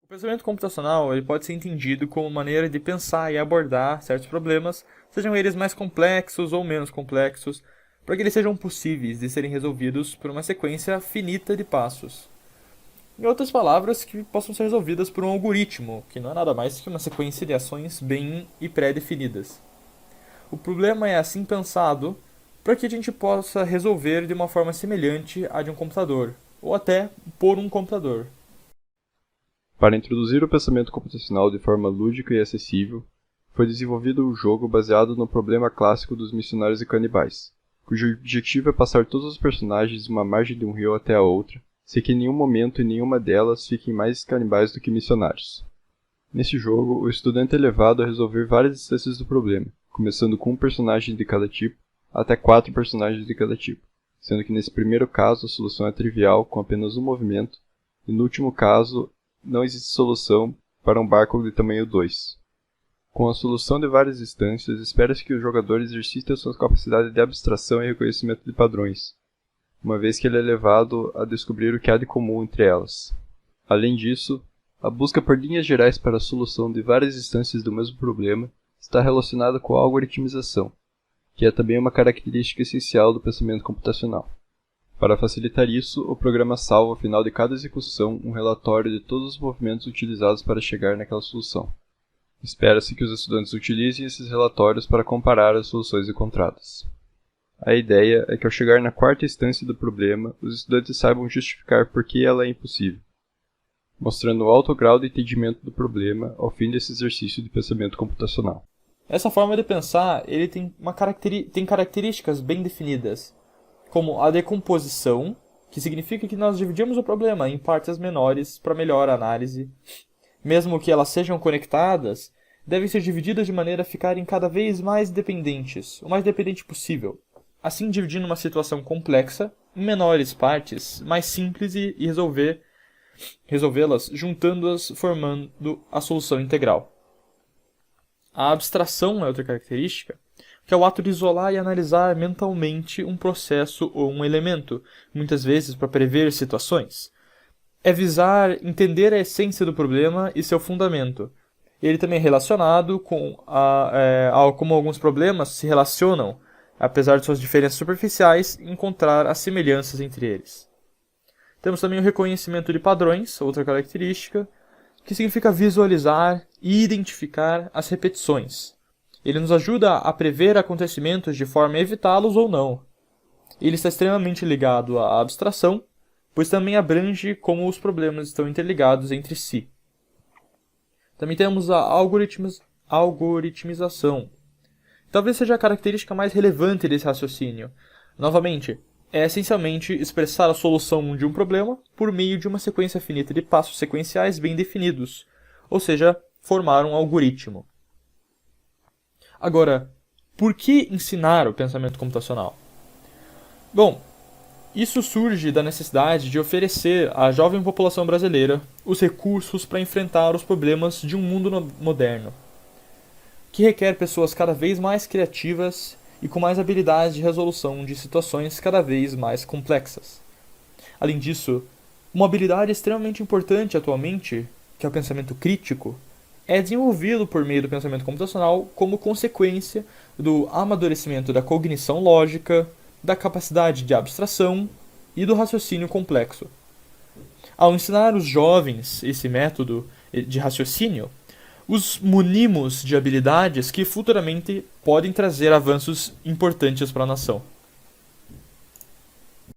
O pensamento computacional ele pode ser entendido como maneira de pensar e abordar certos problemas, sejam eles mais complexos ou menos complexos, para que eles sejam possíveis de serem resolvidos por uma sequência finita de passos. Em outras palavras, que possam ser resolvidas por um algoritmo, que não é nada mais que uma sequência de ações bem e pré-definidas. O problema é assim pensado para que a gente possa resolver de uma forma semelhante à de um computador, ou até por um computador. Para introduzir o pensamento computacional de forma lúdica e acessível, foi desenvolvido um jogo baseado no problema clássico dos missionários e canibais, cujo objetivo é passar todos os personagens de uma margem de um rio até a outra, sem que em nenhum momento em nenhuma delas fiquem mais canibais do que missionários. Nesse jogo, o estudante é levado a resolver várias instâncias do problema, começando com um personagem de cada tipo, até 4 personagens de cada tipo, sendo que nesse primeiro caso a solução é trivial com apenas um movimento, e no último caso não existe solução para um barco de tamanho 2. Com a solução de várias instâncias, espera-se que o jogador exercite a sua capacidade de abstração e reconhecimento de padrões, uma vez que ele é levado a descobrir o que há de comum entre elas. Além disso, a busca por linhas gerais para a solução de várias instâncias do mesmo problema está relacionada com a algoritmização, que é também uma característica essencial do pensamento computacional. Para facilitar isso, o programa salva ao final de cada execução um relatório de todos os movimentos utilizados para chegar naquela solução. Espera-se que os estudantes utilizem esses relatórios para comparar as soluções encontradas. A ideia é que ao chegar na quarta instância do problema, os estudantes saibam justificar por que ela é impossível, mostrando o alto grau de entendimento do problema ao fim desse exercício de pensamento computacional. Essa forma de pensar ele tem características bem definidas, como a decomposição, que significa que nós dividimos o problema em partes menores para melhor análise. Mesmo que elas sejam conectadas, devem ser divididas de maneira a ficarem cada vez mais dependentes, o mais dependente possível. Assim, dividindo uma situação complexa em menores partes, mais simples e resolvê-las juntando-as formando a solução integral. A abstração é outra característica, que é o ato de isolar e analisar mentalmente um processo ou um elemento, muitas vezes para prever situações. É visar entender a essência do problema e seu fundamento. Ele também é relacionado com como alguns problemas se relacionam, apesar de suas diferenças superficiais, encontrar as semelhanças entre eles. Temos também o reconhecimento de padrões, outra característica, que significa visualizar e identificar as repetições. Ele nos ajuda a prever acontecimentos de forma a evitá-los ou não. Ele está extremamente ligado à abstração, pois também abrange como os problemas estão interligados entre si. Também temos a algoritmização. Talvez seja a característica mais relevante desse raciocínio. Novamente, é essencialmente expressar a solução de um problema por meio de uma sequência finita de passos sequenciais bem definidos, ou seja, formar um algoritmo. Agora, por que ensinar o pensamento computacional? Bom, isso surge da necessidade de oferecer à jovem população brasileira os recursos para enfrentar os problemas de um mundo moderno, que requer pessoas cada vez mais criativas e com mais habilidades de resolução de situações cada vez mais complexas. Além disso, uma habilidade extremamente importante atualmente, que é o pensamento crítico, é desenvolvido por meio do pensamento computacional como consequência do amadurecimento da cognição lógica, da capacidade de abstração e do raciocínio complexo. Ao ensinar os jovens esse método de raciocínio, os munimos de habilidades que futuramente podem trazer avanços importantes para a nação.